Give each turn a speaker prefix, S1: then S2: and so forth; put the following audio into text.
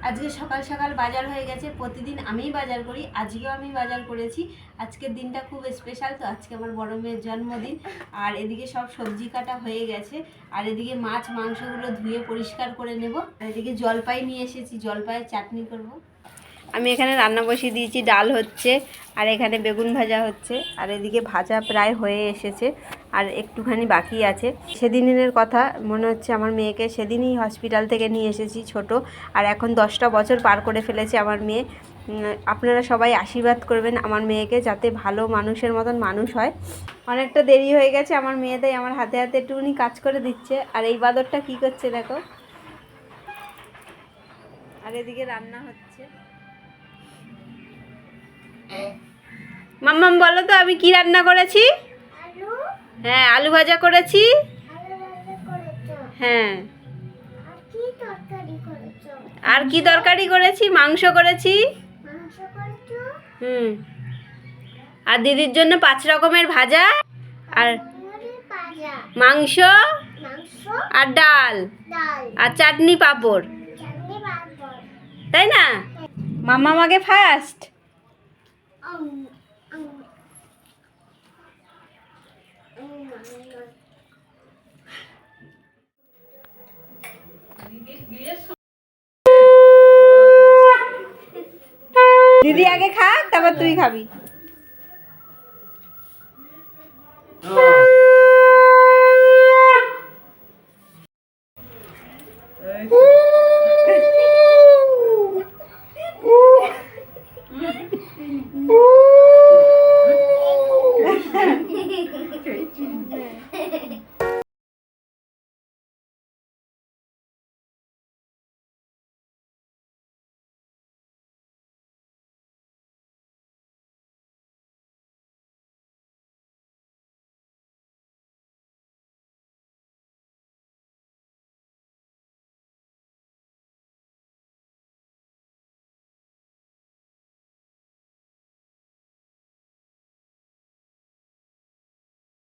S1: আজকে সকাল সকাল বাজার হয়ে গেছে। প্রতিদিন আমিই বাজার করি, আজকেও আমি বাজার করেছি। আজকের দিনটা খুব স্পেশাল, তো আজকে আমার বড় মেয়ের জন্মদিন। আর এদিকে সব সবজি কাটা হয়ে গেছে, আর এদিকে মাছ মাংসগুলো ধুয়ে পরিষ্কার করে নেব। আর এদিকে জলপাই নিয়ে এসেছি, জলপাইয়ের চাটনি করব। আমি এখানে রান্না বসিয়ে দিয়েছি, ডাল হচ্ছে আর এখানে বেগুন ভাজা হচ্ছে, আর এদিকে ভাজা প্রায় হয়ে এসেছে আর একটুখানি বাকি আছে। সেদিনের কথা মনে হচ্ছে, আমার মেয়েকে সেদিনই হসপিটাল থেকে নিয়ে এসেছি ছোট, আর এখন 10টা বছর পার করে ফেলেছে আমার মেয়ে। আপনারা সবাই আশীর্বাদ করবেন আমার মেয়েকে, যাতে ভালো মানুষের মতন মানুষ হয়। অনেকটা দেরি হয়ে গেছে, আমার মেয়ে তাই আমার হাতে হাতে একটুখানি কাজ করে দিচ্ছে। আর এই বাদরটা কি করছে দেখো, আর এদিকে রান্না হচ্ছে। মাম্মাম বলো তো আমি কি রান্না করেছি? হ্যাঁ, আলু ভাজা করেছি। হ্যাঁ, আর কি তরকারি করেছি? মাংস করেছি। হুম, আর দিদির জন্য 5 রকমের ভাজা, আর মাংস, আর ডাল, আর চাটনি পাঁপড়, তাই না? মাম্মাম আগে ফার্স্ট। দিদি আগে খা, তারপর তুই খাবি।